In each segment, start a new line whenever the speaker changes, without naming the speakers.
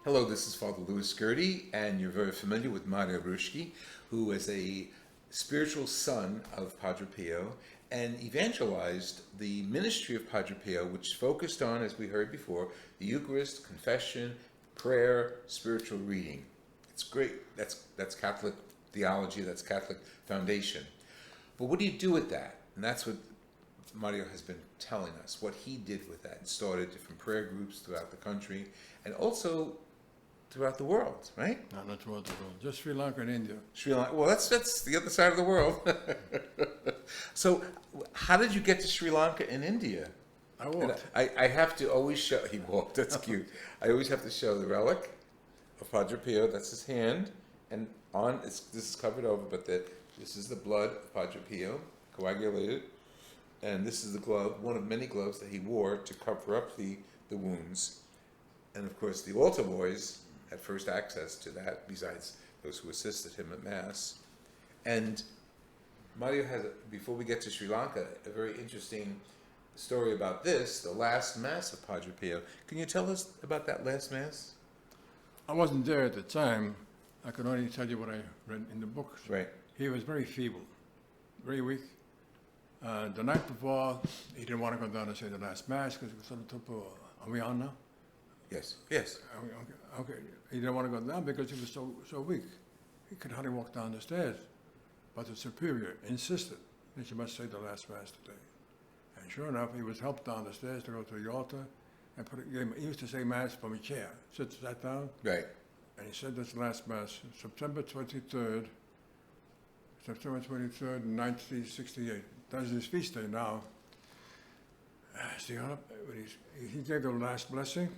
Hello, this is Father Louis Gertie, and you're very familiar with Mario Bruschi, who is a spiritual son of Padre Pio and evangelized the ministry of Padre Pio, which focused on, as we heard before, the Eucharist, confession, prayer, spiritual reading. It's great. That's Catholic theology, that's Catholic foundation. But what do you do with that? And that's what Mario has been telling us, what he did with that, and started different prayer groups throughout the country and also throughout the world, right?
No, not throughout the world. Just Sri Lanka and India.
Sri Lanka. Well, that's the other side of the world. So, how did you get to Sri Lanka and India?
I walked.
I have to always show. He walked. That's cute. I always have to show the relic of Padre Pio. That's his hand, and this is covered over, but this is the blood of Padre Pio, coagulated, and this is the glove, one of many gloves that he wore to cover up the wounds, and of course the altar boys had first access to that, besides those who assisted him at Mass. And Mario has, before we get to Sri Lanka, a very interesting story about this, the last Mass of Padre Pio. Can you tell us about that last Mass?
I wasn't there at the time. I can only tell you what I read in the books.
Right.
He was very feeble, very weak. The night before, he didn't want to go down and say the last Mass because it was sort of topo. Are we on now?
Yes. Yes.
Okay. He didn't want to go down because he was so weak. He could hardly walk down the stairs. But the superior insisted that you must say the last Mass today. And sure enough, he was helped down the stairs to go to the altar and he used to say Mass from a chair. Sat down.
Right.
And he said this last Mass, September 23rd, 1968. That's his feast day now. He gave the last blessing.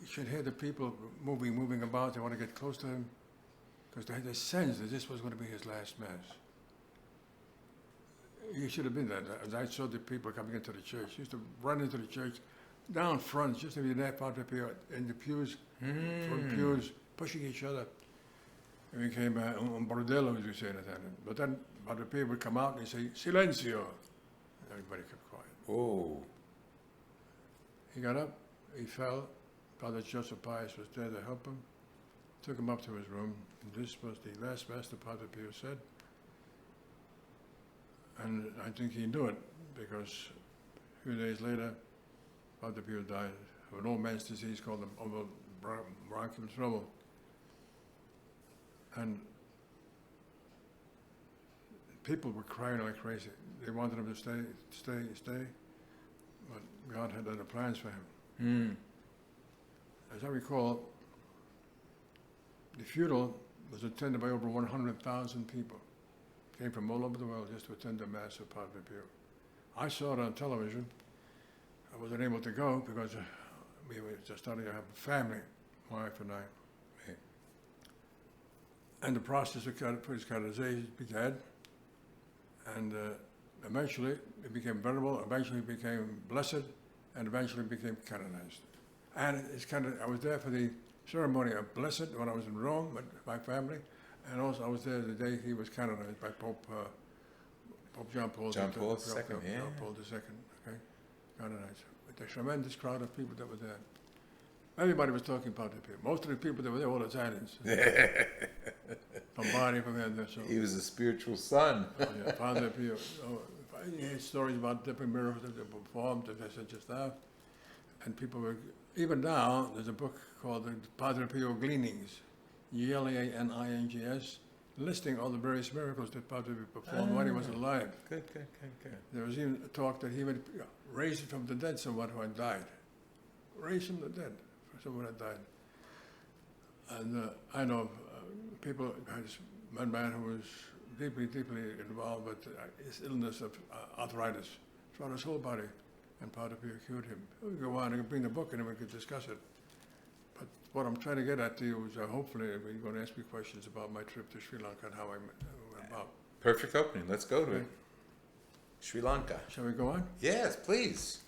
You should hear the people moving about. They want to get close to him because they had a sense that this was going to be his last Mass. He should have been there. As I saw the people coming into the church, he used to run into the church down front, just to be there, Padre Pio, in the pews, front pews, pushing each other. It became un bordello, as we say in Italian. But then Padre Pio would come out and he'd say, Silenzio. And everybody kept quiet.
Oh.
He got up, he fell. Father Joseph Pius was there to help him, took him up to his room. And this was the last Mass that Padre Pio said. And I think he knew it because a few days later, Padre Pio died of an old man's disease called bronchial trouble. And people were crying like crazy. They wanted him to stay, but God had other plans for him. As I recall, the funeral was attended by over 100,000 people. Came from all over the world just to attend the Mass of Padre Pio. I saw it on television. I wasn't able to go because we were just starting to have a family, my wife and I.
Right.
And the process of his canonization began, and eventually it became venerable, eventually it became blessed, and eventually became canonized. And I was there for the ceremony of blessed when I was in Rome with my family, and also I was there the day he was canonized by Pope John Paul II.
John Paul II, yeah.
John Paul II, okay, canonized. With a tremendous crowd of people that were there. Everybody was talking about Padre Pio. Most of the people that were there were all Italians. From Bari, from there. So.
He was a spiritual son.
Oh, yeah, Padre Pio. You hear stories about different miracles that they performed, that they said just now. And people were, even now, there's a book called the Padre Pio Gleanings, Gleanings, listing all the various miracles that Padre Pio performed when he was alive.
Good.
There was even a talk that he would raise from the dead someone who had died. Raise from the dead for someone who had died. And I know people, one man who was deeply involved with his illness of arthritis throughout his whole body, and Padre Pio cured him. We go on and bring the book and then we could discuss it. But what I'm trying to get at to you is hopefully you're going to ask me questions about my trip to Sri Lanka and how I went about.
Perfect opening. Let's go to it. Sri Lanka.
Shall we go on?
Yes, please.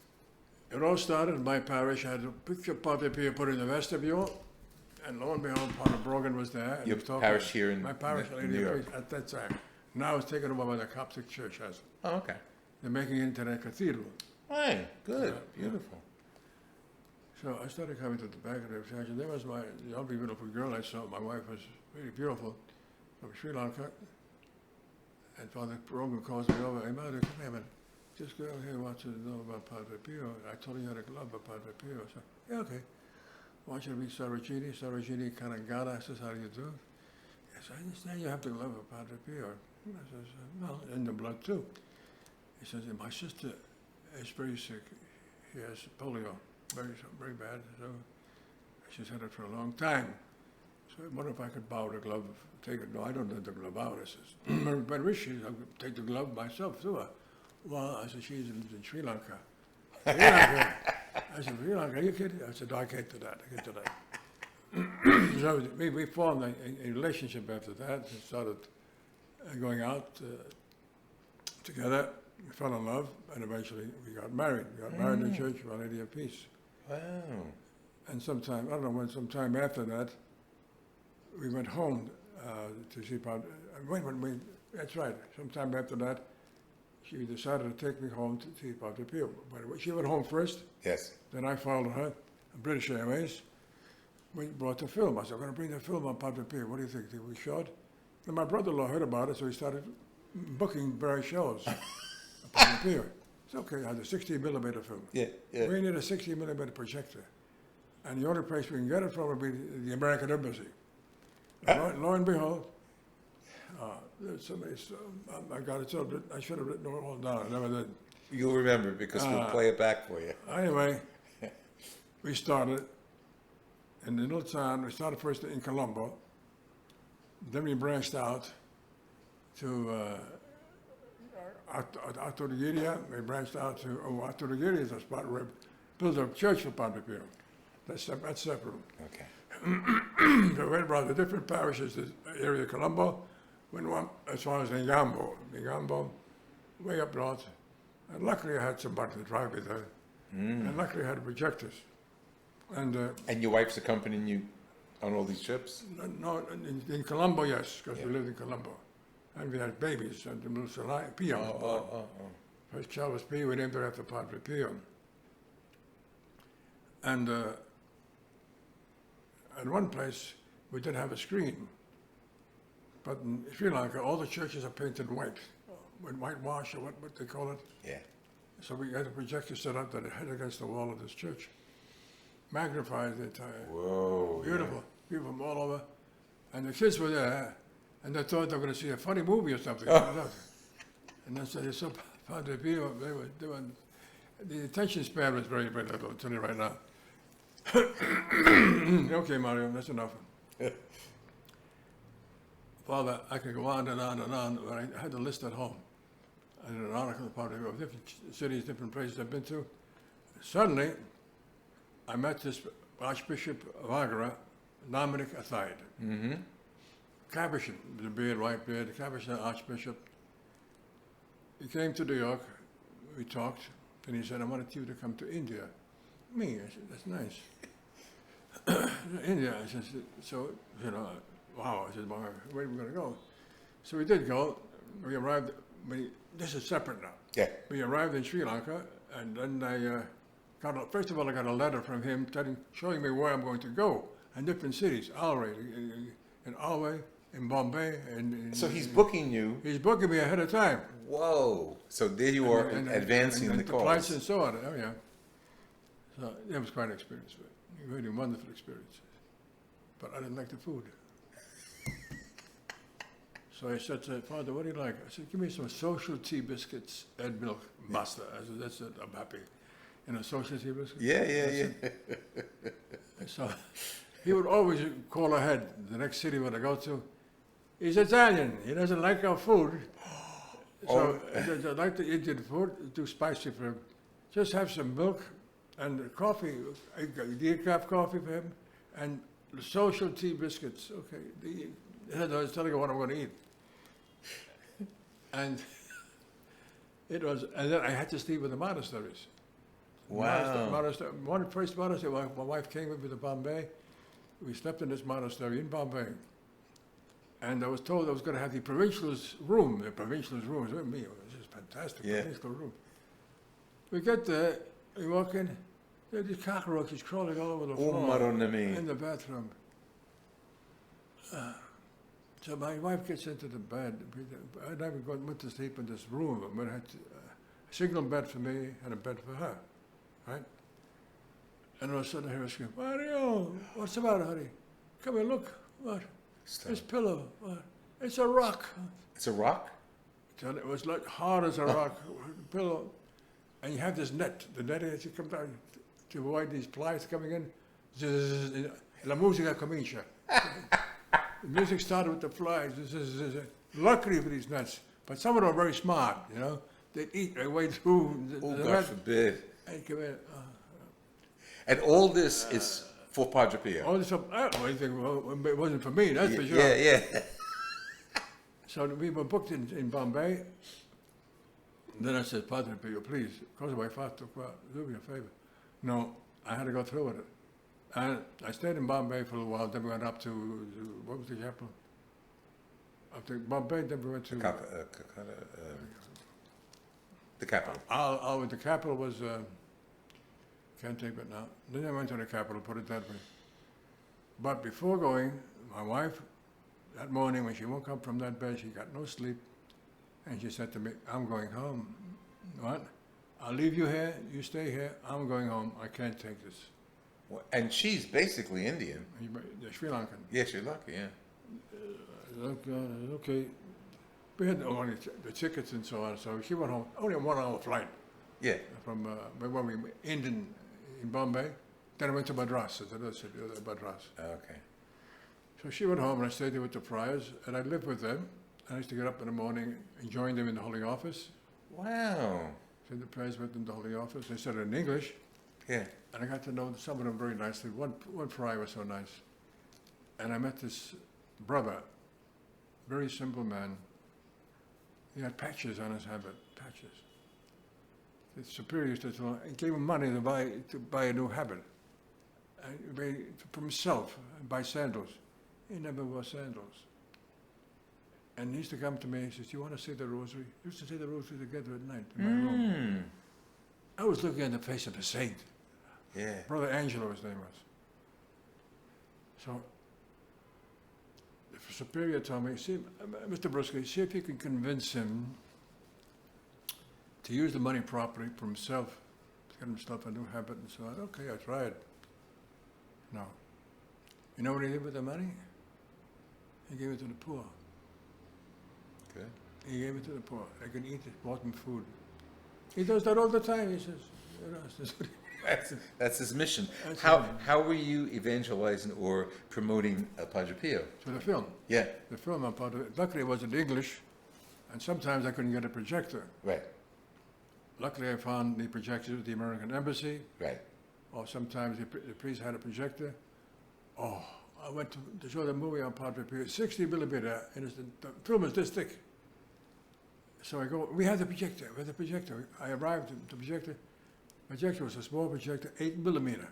It all started in my parish. I had a picture of Padre Pio put in the vestibule, and lo and behold, Padre Brogan was there. And
Your
he was
parish here in
my parish
New York.
at that time. Now it's taken over by the Coptic Church.
Oh, okay.
They're making it into a cathedral.
Hey, good,
Yeah,
beautiful.
So I started coming to the back of the procession. There was my lovely, beautiful girl I saw. My wife was really beautiful from Sri Lanka. And Father Rogan calls me over. Hey, Mario, come here, man. Just go here and want to know about Padre Pio. I told you you had a glove about Padre Pio. I said, yeah, okay. I want you to meet Sarojini Kanagana. I says, how do you do? Yes, I understand you have the glove of Padre Pio. I says, well, in the blood too. He says, my sister is very sick. She has polio, very bad. So she's had it for a long time. So I wonder if I could borrow the glove, take it. No, I don't need the glove out. I says, but I wish I could take the glove myself through her. Well, I said, she lives in Sri Lanka. Sri Lanka. I said, Sri Lanka, are you kidding? I said, no, I can't do that. I can't do that. So we formed a relationship after that and started going out together. We fell in love, and eventually we got married. We got married in church, Our Lady of Peace.
Wow.
And sometime, I don't know when, sometime after that, we went home to see Padre. That's right. Sometime after that, she decided to take me home to see Padre Pio. But she went home first.
Yes.
Then I followed her, British Airways. We brought the film. I said, I'm going to bring the film on Padre Pio. What do you think? Think we should? And my brother-in-law heard about it, so he started booking various shows of Padre Pio. It's okay. I had a 60-millimeter film.
Yeah, yeah.
We need a 60-millimeter projector. And the only place we can get it from would be the American Embassy. Lo and behold, I got it so I should have written it all down. I never did.
You'll remember because we'll play it back for you.
Anyway, we started in the little town. We started first in Colombo. Then we branched out to Athurugiriya. We branched out to Athurugiriya is a spot where we built a church for Padre Pio. That's separate.
Okay.
So we went around the different parishes, the area of Colombo, went on as far as Ngambo, way up north. And luckily I had somebody to drive me there. And luckily I had projectors. And
your wife's accompanying you on all these trips?
no, in Colombo, yes, because we lived in Colombo. And we had babies, and the little Pio was born. First child was Pio, we named her after Padre Pio. And at one place, we didn't have a screen. But in Sri Lanka, all the churches are painted white, with whitewash or what they call it.
Yeah.
So we had a projector set up that it hit against the wall of this church. Magnified the entire.
Whoa.
Beautiful. People from all over. And the kids were there, and they thought they were going to see a funny movie or something. And then said, so Padre Pio, the attention span was very, very little, I'll tell you right now. Okay, Mario, that's enough. Father, I could go on and on and on, but I had a list at home. I did an article about different cities, different places I've been to. Suddenly, I met this Archbishop of Agra, Dominic Athaid. Capuchin, the beard, white beard, the Capuchin Archbishop. He came to New York, we talked, and he said, I wanted you to come to India. Me, I said, that's nice. India, I said, so, wow, I said, well, where are we going to go? So we did go. We arrived, this is separate now.
Yeah.
We arrived in Sri Lanka, and then I first of all, I got a letter from him showing me where I'm going to go, and different cities, in Alway, in Bombay.
So he's booking you.
He's booking me ahead of time.
Whoa. So there you are advancing the cause.
Flights and so on, oh yeah. So it was quite an experience, really wonderful experience. But I didn't like the food. So I said to Father, what do you like? I said, give me some social tea biscuits and milk, master. I said, that's it, I'm happy. Social tea biscuits?
Yeah.
So he would always call ahead, the next city we would go to. He's Italian, he doesn't like our food. So I like the Indian food, too spicy for him. Just have some milk and coffee, decaf coffee for him, and social tea biscuits. Okay, I was telling you what I'm going to eat. And and then I had to sleep with the monasteries.
Wow.
First monastery, my wife came with me to Bombay. We slept in this monastery in Bombay. And I was told I was going to have the provincial's room. The provincial's room was with me. It was just fantastic, provincial room. We get there, we walk in, There are these cockroaches crawling all over the
Oh,
floor
Madonna mia.
in the bathroom. So my wife gets into the bed. I never went to sleep in this room. I had a single bed for me and a bed for her, right? And all of a sudden I hear her scream, Mario, what's the matter, honey? Come here, look. What?
Stop.
This pillow. What? It's a rock.
It's a rock?
And it was like hard as a rock, pillow. And you have this net. The net as you come down to avoid these flies coming in. Zzz, la musica comincia. The music started with the flies. Luckily for these nuts, but some of them are very smart, you know. They eat their way through
Oh,
the
God
net.
forbid.
And come in.
And all this is for Padre Pio.
All this stuff, I don't know anything, well, it wasn't for me, that's for sure.
Yeah.
So we were booked in Bombay. Then I said, Padre Pio, please, cosa vuoi fatto qua? Do me a favor. No, I had to go through with it. And I stayed in Bombay for a while, then we went up to what was the capital? Up to Bombay, then we went to...
The capital.
The capital was, can't think of it now. Then I went to the capital, put it that way. But before going, my wife, that morning when she woke up from that bed, she got no sleep. And she said to me, I'm going home. What? I'll leave you here, you stay here, I'm going home, I can't take this.
And she's basically Indian.
The Sri Lankan.
Yeah, Sri Lanka, yeah.
Okay. We had only the tickets and so on, so she went home, only a 1 hour flight.
Yeah.
From when we ended in Bombay, then I went to Madras, Madras.
Okay.
So she went home and I stayed there with the friars, and I lived with them. I used to get up in the morning and join them in the Holy Office.
Wow.
Said the prayers with them in the Holy Office. They said it in English.
Yeah.
And I got to know some of them very nicely. One friar was so nice. And I met this brother, very simple man. He had patches on his habit, patches. The superior said to him, he gave him money to buy a new habit. For himself, buy sandals. He never wore sandals. And he used to come to me, he says, do you want to say the rosary? We used to say the rosary together at night in my room. I was looking at the face of a saint.
Yeah.
Brother Angelo, his name was. So, the superior told me, see, Mr. Bruschi, see if you can convince him to use the money properly for himself, to get himself a new habit and so on. Okay, I tried. No. You know what he did with the money? He gave it to the poor.
Good.
He gave it to the poor. They could eat it, bought them food. He does that all the time. He says, you know,
That's his mission.
That's
How were you evangelizing or promoting Padre Pio?
to the film.
Yeah.
The film, luckily it was in English, and sometimes I couldn't get a projector.
Right.
Luckily I found the projectors at the American Embassy,
Right.
or sometimes the priest had a projector. Oh, I went to show the movie on Padre Pio, 60 millimeter, and the film is this thick. So I go, we have the projector, I arrived at the projector. Projector was a small projector, 8 millimeter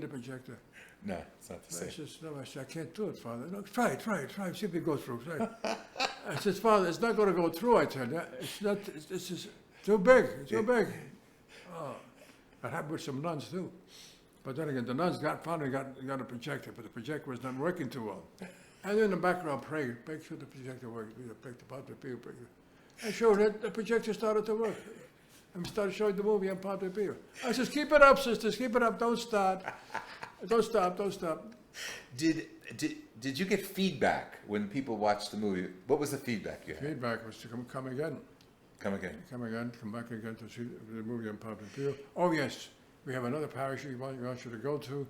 projector.
No, it's not the
I
same.
says, no, I said, I can't do it, Father. No, try it, see if it goes through. Try it. I says, Father, it's not going to go through, I tell you. This is too big, it's too big. Oh, that happened with some nuns too. But then again, the nuns finally got a projector, but the projector was not working too well. And in the background, prayed, make sure the projector works. We prayed the Padre Pio. And sure, the projector started to work. And we started showing the movie on Padre Pio. I says, keep it up, sisters, keep it up, don't stop. Don't stop.
Did you get feedback when people watched the movie? What was the feedback you had?
Feedback was to come again.
Come again.
Come back again to see the movie on Padre Pio. Oh yes, we have another parish we want you to go to.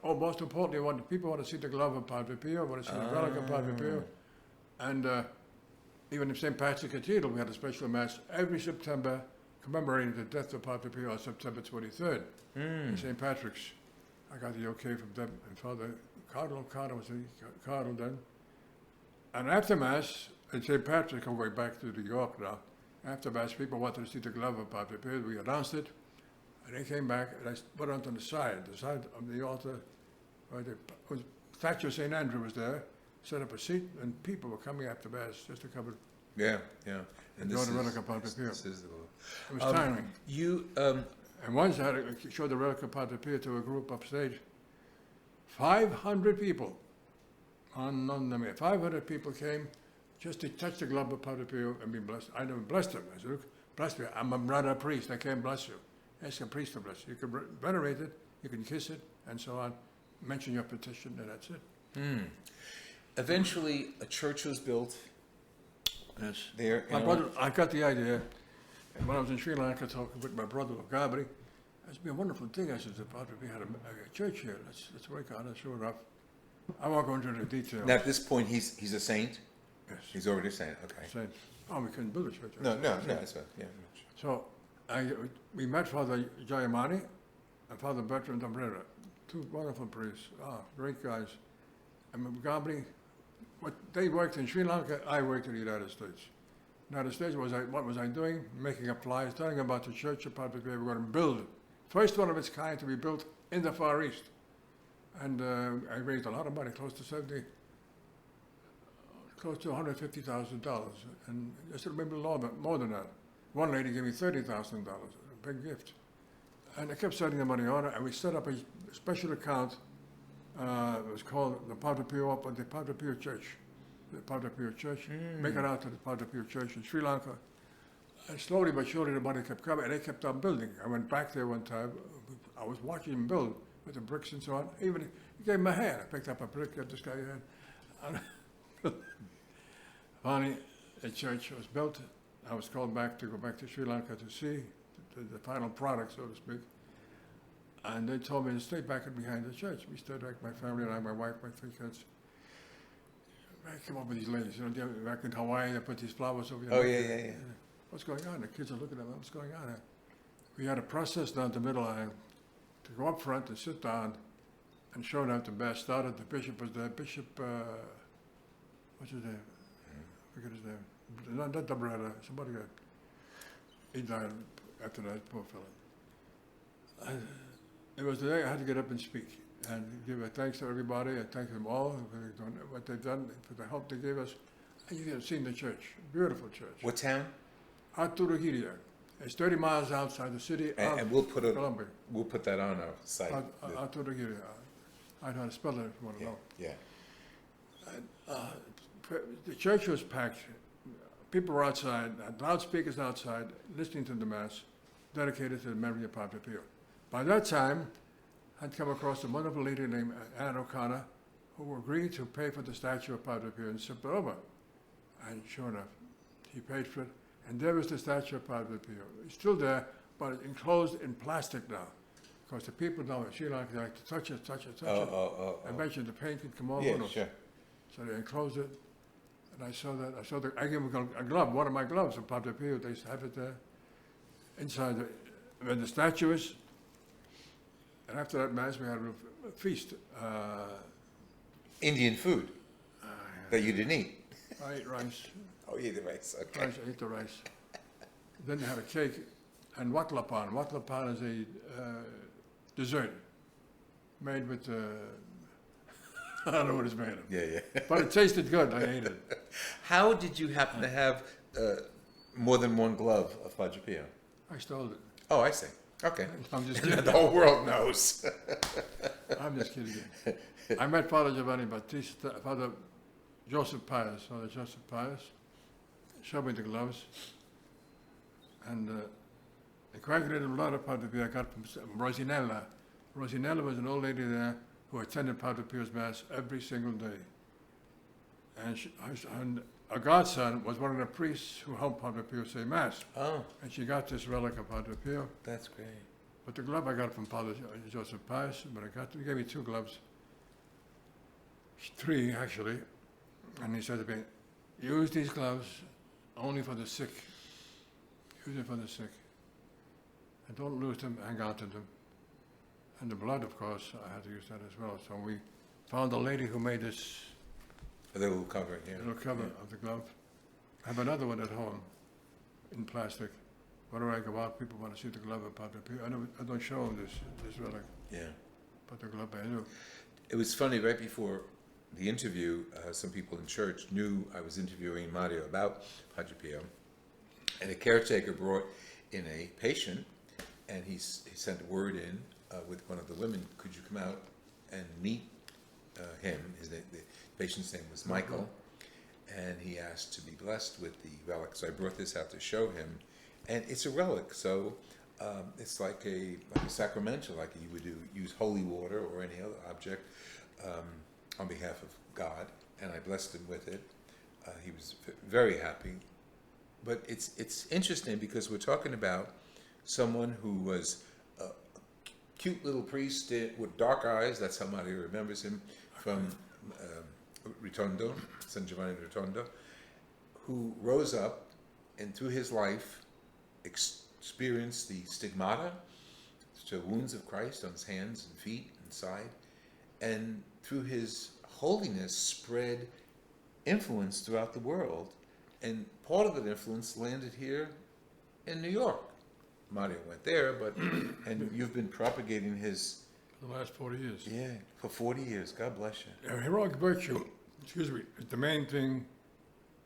Most importantly, people want to see the glove of Padre Pio, want to see the relic of Padre Pio. And even in St. Patrick's Cathedral, we had a special mass every September commemorating the death of Padre Pio on September 23rd in St. Patrick's. I got the okay from them, and Father Cardinal was a cardinal then. And after Mass, in St. Patrick, I'm going back to New York now. After Mass, people wanted to see the glove of Padre Pio. We announced it, and they came back, and I put it on the side of the altar. Where the statue of St. Andrew was there, set up a seat, and people were coming after Mass just to come and
Yeah. And
enjoy the relic of Padre Pio.
This is the
It was tiring.
You
And once I had to show the relic of Padre Pio to a group upstage. 500 people. 500 people came just to touch the glove of Padre Pio and be blessed. I never blessed him. I said, look, bless me. I'm not a priest. I can't bless you. Ask a priest to bless you. You can venerate it, you can kiss it, and so on. Mention your petition, and that's it.
Eventually, a church was built
Yes.
there.
My brother, I got the idea. And when I was in Sri Lanka talking with my brother, Gabri, it's been a wonderful thing. I said, Padre Pio had a church here. Let's work on it. Sure enough. I won't go into the details.
Now, at this point, he's a saint?
Yes.
He's already a saint, okay.
Said, oh, we couldn't build a church.
No, that's fine, yeah.
So we met Father Jayamani and Father Bertrand Umbrella, two wonderful priests, great guys. And Gabri, they worked in Sri Lanka, I worked in the United States. United States, what was I doing? Making up flyers, telling about the church of Padre Pio we're going to build. First one of its kind to be built in the Far East. And I raised a lot of money, close to $150,000. And just maybe more than that. One lady gave me $30,000, a big gift. And I kept sending the money on, and we set up a special account. It was called the Padre Pio up at the Padre Pio Church. The Padre Pio Church, make it out to the Padre Pio Church in Sri Lanka. And slowly but surely the money kept coming, and they kept on building. I went back there one time. I was watching them build with the bricks and so on. Even he gave him a hand. I picked up a brick, gave this guy a hand. Finally, the church was built. I was called back to go back to Sri Lanka to see the final product, so to speak. And they told me to stay back and behind the church. We stayed back, my family and I, my wife, my 3 kids. I came up with these ladies, back in Hawaii, they put these flowers over
Oh, yeah.
What's going on? The kids are looking at me, what's going on? We had a process down the middle aisle to go up front and sit down and show them the best. Started, the bishop was there, Bishop, what's his name? I forget his name. Not the brother, somebody got, he died after that, poor fellow. It was the day I had to get up and speak and give a thanks to everybody. I thank them all for what they've done, for the help they gave us. And you have seen the church, beautiful church.
What town?
Athurugiriya. It's 30 miles outside the city
And
of
we'll put
Colombia.
we'll put that on our site.
Athurugiriya. I know how to spell it if you want to know.
Yeah.
The church was packed. People were outside, had loudspeakers outside, listening to the Mass, dedicated to the memory of Padre Pio. By that time, I'd come across a wonderful lady named Anne O'Connor, who agreed to pay for the statue of Padre Pio and ship it over. And sure enough, he paid for it. And there was the statue of Padre Pio. It's still there, but it's enclosed in plastic now. Because the people down in Sri Lanka like to touch it. I mentioned the paint could come off.
Yeah, sure.
So they enclosed it. And I gave them a glove, one of my gloves of Padre Pio. They used to have it there inside where the statue is. And after that Mass, we had a feast.
Indian food that you didn't eat.
I ate rice.
Oh, you ate the rice, okay.
Rice, I ate the rice. Then they had a cake and watlapan. Watlapan is a dessert made with, I don't know what it's made of.
Yeah.
But it tasted good, I ate it.
How did you happen to have more than one glove of Padre Pio?
I stole it.
Oh, I see. Okay.
I'm just
And
kidding.
the whole world knows.
I'm just kidding. I met Father Giovanni Battista, Father Joseph Pius, showed me the gloves. And the coagulated blood of Padre Pio I got from Rosinella. Rosinella was an old lady there who attended Padre Pio's Mass every single day. And a godson was one of the priests who helped Padre Pio say Mass.
Oh,
And she got this relic of Padre Pio.
that's great.
But the glove I got from Father Joseph Pius, but he gave me 2 gloves. 3, actually. And he said to me, use these gloves only for the sick. Use it for the sick. And don't lose them, hang on to them. And the blood, of course, I had to use that as well. So we found a lady who made this
A little cover here.
little cover of the glove. I have another one at home in plastic. Whenever I go out, people want to see the glove of Padre Pio. I don't show them this relic,
Yeah.
but the glove I do.
It was funny, right before the interview, some people in church knew I was interviewing Mario about Padre Pio, and a caretaker brought in a patient and he sent word in with one of the women, could you come out and meet him? The patient's name was Michael, and he asked to be blessed with the relic. So I brought this out to show him, and it's a relic. So it's like a sacramental, like you would use holy water or any other object on behalf of God, and I blessed him with it. He was very happy. But it's interesting because we're talking about someone who was a cute little priest with dark eyes. That's how Mario remembers him from Rotondo, San Giovanni Rotondo, who rose up and through his life experienced the stigmata, the wounds of Christ on his hands and feet and side, and through his holiness spread influence throughout the world. And part of that influence landed here in New York. Mario went there, and you've been propagating his...
For the last 40 years.
Yeah, for 40 years. God bless you.
Heroic virtue, is the main thing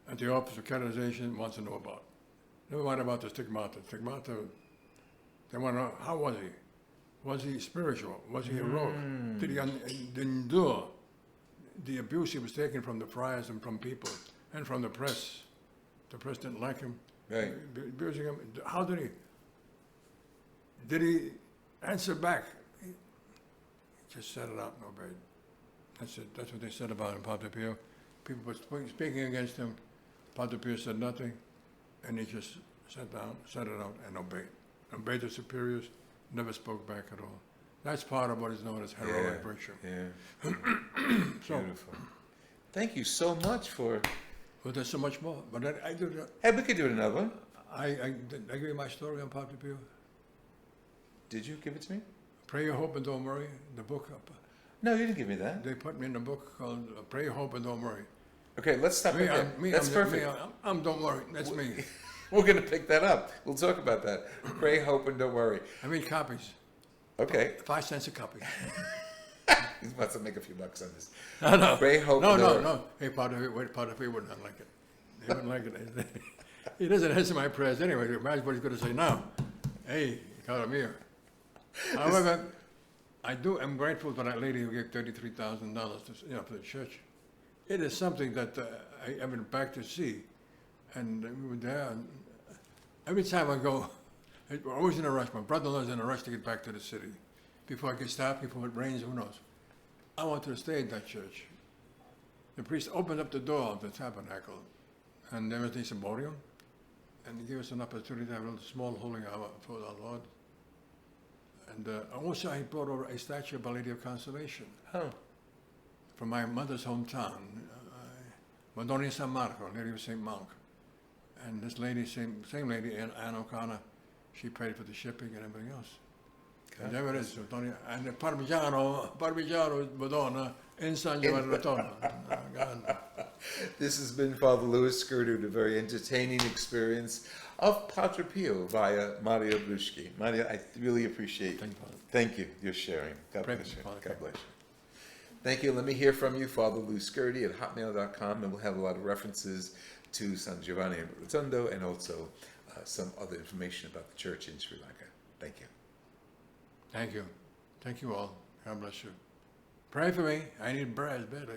that the Office of Canonization wants to know about. Never mind about the stigmata. Stigmata, they want to know, how was he? Was he spiritual? Was he heroic? Did he endure the abuse he was taking from the friars and from people and from the press? The press didn't like him.
Right.
Abusing him. How did he? Did he answer back? He just said it out and obeyed. That's it. That's what they said about him, Padre Pio. People were speaking against him. Padre Pio said nothing, and he just sat down, said it out, and obeyed. Obeyed the superiors, never spoke back at all. That's part of what is known as heroic virtue.
Yeah.
So,
Beautiful. Thank you so much for...
Well, there's so much more. But I do.
Hey, we could do another one.
I give you my story on Padre Pio.
Did you give it to me?
Pray, Hope, and Don't Worry. The book.
No, you didn't give me that.
They put me in a book called Pray, Hope, and Don't Worry.
Okay, let's stop right there. That's perfect.
I'm Don't Worry. That's me.
We're going to pick that up. We'll talk about that. Pray, hope, and don't worry.
I mean copies.
Okay.
5 cents a copy.
He's about to make a few bucks on this.
No.
Pray, hope, and don't worry.
No. Hey, Padre Pio would not like it. He wouldn't like it. He doesn't answer my prayers anyway. Imagine what he's going to say now. Hey, caro mio. However, I'm grateful for that lady who gave $33,000 for the church. It is something that I've been back to see. And we were there. And every time I go, I'm always in a rush. My brother-in-law's in a rush to get back to the city. Before I get stopped, before it rains, who knows. I wanted to stay in that church. The priest opened up the door of the tabernacle, and there was the ciborium, and he gave us an opportunity to have a little small holy hour for our Lord. And also he brought over a statue of Our Lady of Consolation from my mother's hometown, Madonna San Marco, Lady of St. Mark. And this lady, same lady, Anne O'Connor, she paid for the shipping and everything else. Okay. And there it is, and the Parmigiano Madonna in San Giovanni Rotondo.
This has been Father Louis Skirdu, a very entertaining experience of Padre Pio via Mario Bruschi. Mario, I really appreciate it. Thank you, your sharing. God bless you. God bless you. Thank you. Let me hear from you, Father Louis Skirdu at hotmail.com, and we'll have a lot of references to San Giovanni Rotondo and also some other information about the church in Sri Lanka. Thank you.
Thank you. Thank you all. God bless you. Pray for me. I need prayers badly.